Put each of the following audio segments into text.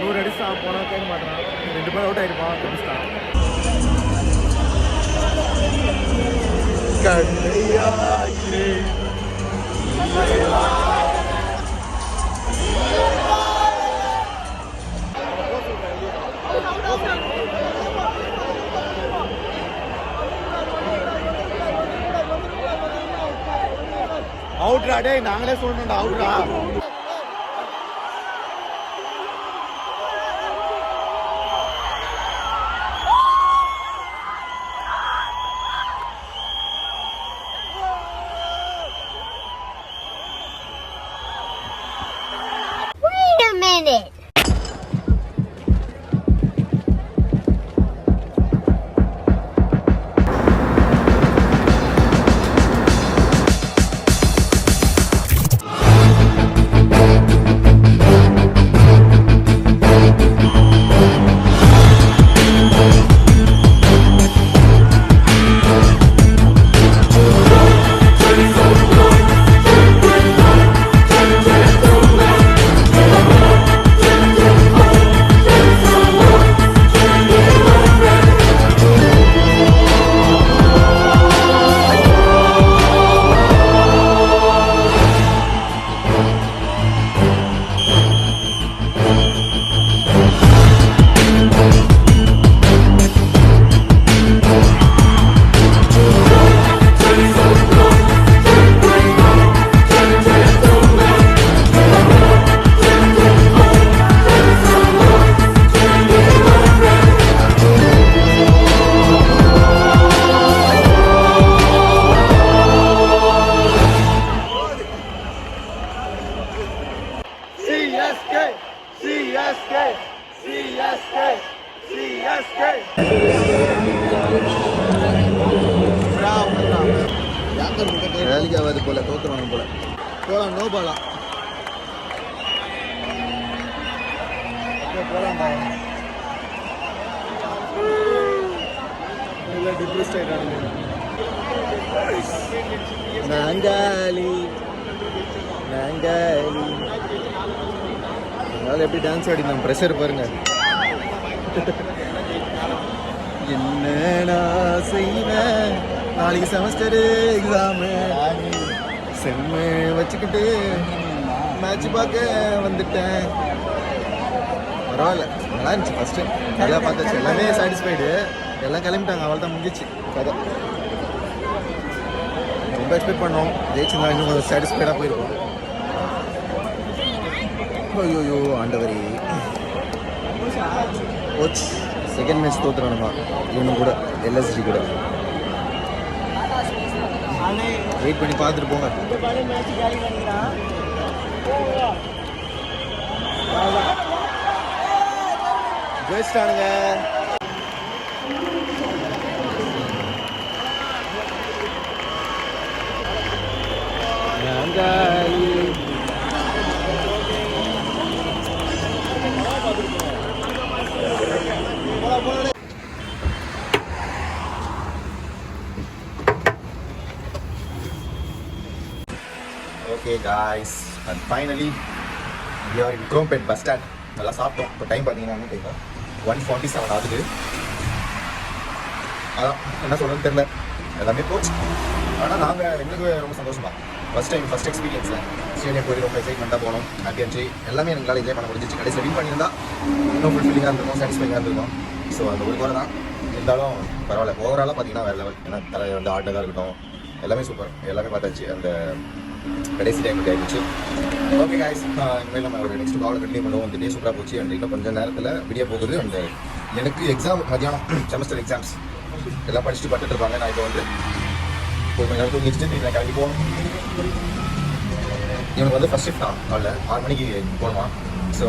நூறு அடிச்சா போனா கேட்க மாட்டான். 2 பேர் அவுட் ஆயிருப்பான். அவுட்ரா டே, நாங்களே சொல்லணும்டா அவுட்ரா. minute. வேலைக்கு ஆகாது போல, தோத்துருவாங்க போல. போலாம், நோ பாலா போலாம்டா. டிப்ரெஸ்ட் ஆயிட்டாங்க. நாங்காலி நாங்காலி அதனால எப்படி டான்ஸ் ஆடி நம்ம ப்ரெஷர் பாருங்க. என்னடா செய்வேன், நாளைக்கு செமஸ்டரு எக்ஸாமு, செம்மு வச்சுக்கிட்டு மேட்ச் பார்க்க வந்துட்டேன். பரவாயில்ல, நல்லா இருந்துச்சு. ஃபஸ்ட்டு நல்லா பார்த்தாச்சு, எல்லாமே சாட்டிஸ்ஃபைடு. எல்லாம் கிளம்பிட்டாங்க, அவள் தான் முடிஞ்சிச்சு கதை. ரொம்ப எக்ஸ்பெக்ட் பண்ணோம், ஜெயிச்சுருந்தா இன்னும் கொஞ்சம் சாட்டிஸ்ஃபைடாக போயிருக்கோம். ஐயோ ஆண்டவரி, கோச் செகண்ட் மேட்ச் தோத்துறானுமா இவனு கூட, எல்எஸ்ஜி கூட. வெயிட் பண்ணி பார்த்துட்டு போங்க. ஜெயிச்சிட்டானுங்க. Okay guys, and finally we are in Krompet bus stand. நல்லா சாப்பிட்டோம். இப்போ டைம் பார்த்தீங்கன்னா 1:47 ஆகுது. அதான் என்ன சொல்கிறேன்னு தெரில, எல்லாமே போச்சு. ஆனால் நாங்கள் எங்களுக்கு ரொம்ப சந்தோஷம் தான். ஃபஸ்ட் எக்ஸ்பீரியன்ஸில் ஸ்டேடியம் போய் ரொம்ப எக்ஸைட்மெண்ட்டாக போனோம். ஹாப்பியாக இருந்துச்சு. எல்லாமே எங்களால் என்ஜாய் பண்ண முடிஞ்சிச்சு. கடைசியில் வின் பண்ணியிருந்தா இன்னும் ஃபுல்ஃபில்லிங்காக இருந்திருக்கும், சாட்டிஸ்ஃபைங்காக இருந்திருக்கும். ஸோ அந்த ஒரு குறை தான் இருந்தாலும் பரவாயில்ல. ஓவராலாக பார்த்தீங்கன்னா வேறு லெவல். ஏன்னா தலை வந்து ஆட்டதாக இருக்கட்டும், எல்லாமே சூப்பர். எல்லாமே பார்த்தாச்சு. அந்த கடைசி டைம் ஆகிடுச்சு. ஓகே காய்ஸ், இனிமேல் நம்ம ஒரு நெக்ஸ்ட் காலை கண்டினியூ பண்ணுவோம். இந்த டே சூப்பராக போச்சு. அண்ட் இன்னும் கொஞ்சம் நேரத்தில் விடிய போகுது. அந்த எனக்கு எக்ஸாம் மதியானம் செமஸ்டர் எக்ஸாம்ஸ் எல்லாம் படிச்சுட்டு பட்டுட்டு இருப்பாங்க. நான் இப்போ வந்து ஒரு மணி நேரம் தூங்கிட்டு நான் கிளம்பி போகணும். இவனுக்கு வந்து ஃபஸ்ட் ஷிஃப்ட் தான், காலைல 6 மணிக்கு போகணுமா. ஸோ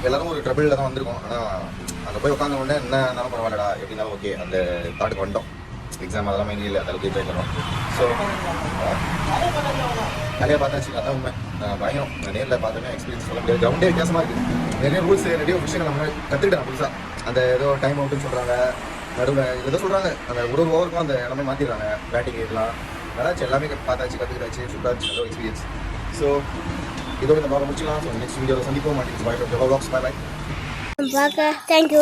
எல்லோரும் ஒரு ட்ரபிளில் தான் வந்திருக்கோம். ஆனால் அங்கே போய் உட்காந்த உடனே என்ன இருந்தாலும் பரவாயில்லடா, எப்படினாலும் ஓகே அந்த தாட்டுக்கு வந்துட்டோம். எக்ஸாம் அதெல்லாம் மெயின் இல்லை, அதற்கு என்ஜாய் பண்ணோம். ஸோ நிறையா பார்த்தாச்சு, அதான் உண்மை. பயங்கரம். நேரில் பார்த்தோன்னே எக்ஸ்பீரியன்ஸ் சொல்ல முடியாது. கிரவுண்டே வித்தியாசமாக இருக்குது. நிறைய ரூல்ஸ் நிறைய விஷயங்கள் நம்ம கற்றுக்கிட்டேன் புதுசாக. அந்த ஏதோ டைம் அவுட்டுன்னு சொல்கிறாங்க, நடுவில் ஏதோ சொல்கிறாங்க, அந்த ஒரு ஓவருக்கும் அந்த எல்லாமே மாற்றிடுறாங்க பேட்டிங் இதெல்லாம். நல்லாச்சு, எல்லாமே பார்த்தாச்சு, கற்றுக்கிட்டாச்சு, சூப்பராச்சு, நல்ல எக்ஸ்பீரியன்ஸ். ஸோ இதோட இந்த ப்ளாக் முடிச்சுக்கலாம். ஸோ நெக்ஸ்ட் வீடியோவில் சந்திப்போம். மாட்டேங்குது bye from Jawa vlogs. Bye bye. Thank you.